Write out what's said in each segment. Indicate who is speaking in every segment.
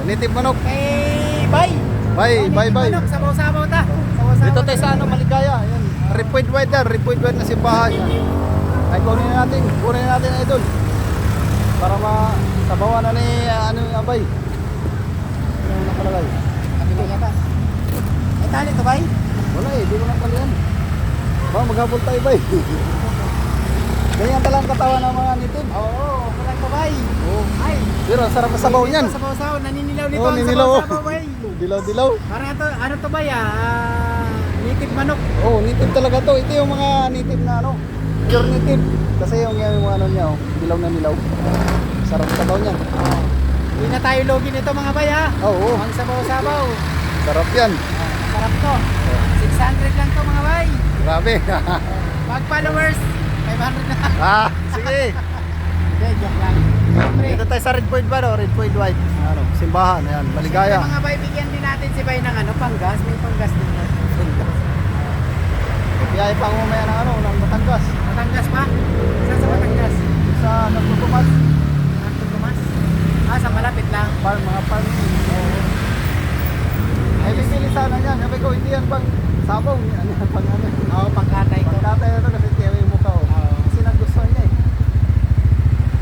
Speaker 1: Native manok.
Speaker 2: Bay.
Speaker 1: Bay.
Speaker 2: Manok, sabaw-sabaw ta. Sabaw-sabaw.
Speaker 1: Dito tayo sa ano, Maligaya. Ayan. Repoid white yan. Repoid white na simbahan. Ay, kunin na natin. Kunin na natin idol. Para masabawan na ni ano yung abay. Ano yung nakalagay?
Speaker 2: Kabili ka ta. Ay, tali to, bay?
Speaker 1: Wala eh. Di ko na pala yan. Baka maghapon tayo bay. Ganyan talang katawan ng mga native.
Speaker 2: Oo, walang to, bay.
Speaker 1: Oo.
Speaker 2: Ay.
Speaker 1: Pero ang sarap na sabaw niyan.
Speaker 2: Sabaw-sabaw. Naninilaw nito
Speaker 1: Oo,
Speaker 2: ang
Speaker 1: ninilaw.
Speaker 2: sabaw-sabaw, bay.
Speaker 1: Dilaw-dilaw.
Speaker 2: Parang ito, ano to, bay, native manok.
Speaker 1: Oh, native talaga to. Ito yung mga native na ano, pure native. Kasi yung mga ano niya, oh, dilaw na nilaw. Sarap sabaw niyan.
Speaker 2: Oo. Hindi na tayo logi nito, mga bay, ha?
Speaker 1: Oo,
Speaker 2: Ang sabaw-sabaw.
Speaker 1: sarap yan.
Speaker 2: Sarap to. 600 lang to, mga bay.
Speaker 1: Grabe.
Speaker 2: Pag followers, 500 na.
Speaker 1: Sige.
Speaker 2: Hindi, joke lang. Siyempre,
Speaker 1: Dito tayo sa Red Point ba, no? Red Point White. Ano, simbahan, ayan, Maligaya.
Speaker 2: mga bay, bigyan din natin si bay ng ano, panggas. May panggas din na.
Speaker 1: Kaya pa ako mamaya ng ano, ng Batangas.
Speaker 2: Batangas pa? Saan sa Batangas?
Speaker 1: Sa Nagtutumas.
Speaker 2: Santo Tomas? Sa malapit lang.
Speaker 1: Mga farm. Ay, bibili sana yan. Sabi ko, hindi yan pang sabong. Ano yan, pang ano.
Speaker 2: Oo, pangkatay ko.
Speaker 1: Pagkatay na ito kasi tiyaw yung mukha ko.
Speaker 2: Oo.
Speaker 1: Kasi nagustuhan niya eh.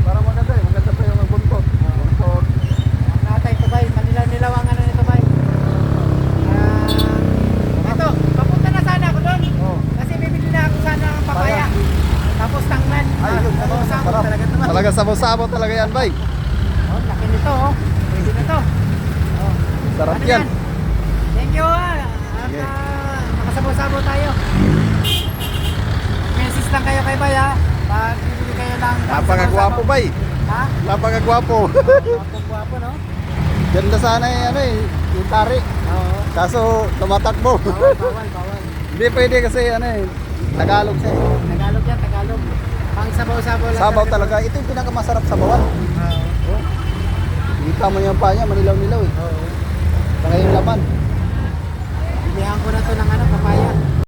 Speaker 1: Para maganda eh. Maganda pa yung buntot. Buntot.
Speaker 2: Pangkatay ko bay. Manilaw-nilaw ang ano nito bay. Ito, papunta na sana ako doon.
Speaker 1: Oh.
Speaker 2: Kasi bibili na ako sana ng papaya. Tapos tangman.
Speaker 1: Ay, yun.
Speaker 2: Sabaw-sabaw
Speaker 1: Sarap.
Speaker 2: talaga ito bay.
Speaker 1: Talaga sabaw-sabaw talaga yan, bay.
Speaker 2: Oh, laki nito oh. Pwede na to. Oh.
Speaker 1: Sarap
Speaker 2: Ano
Speaker 1: yan.
Speaker 2: Thank you ah. At
Speaker 1: Sige.
Speaker 2: nakasabaw-sabaw tayo. Message lang kayo kay Bay ha. Pag bibili kayo lang.
Speaker 1: Napakagwapo, bay.
Speaker 2: Ha?
Speaker 1: Napakagwapo.
Speaker 2: Gwapo no?
Speaker 1: Ganda sana yung ano eh, yung tari.
Speaker 2: Oo.
Speaker 1: Kaso tumatakbo.
Speaker 2: Bawal.
Speaker 1: Hindi pwede kasi ano eh, Tagalog siya eh.
Speaker 2: Tagalog yan, Tagalog. Pang sabaw-sabaw lang.
Speaker 1: Sabaw talaga. Ito yung pinakamasarap sabawan.
Speaker 2: Oo.
Speaker 1: Kita mo yung pa niya, manilaw-nilaw eh.
Speaker 2: Oo.
Speaker 1: Saka yung laman.
Speaker 2: Bilihan ko na to ng ano, papaya.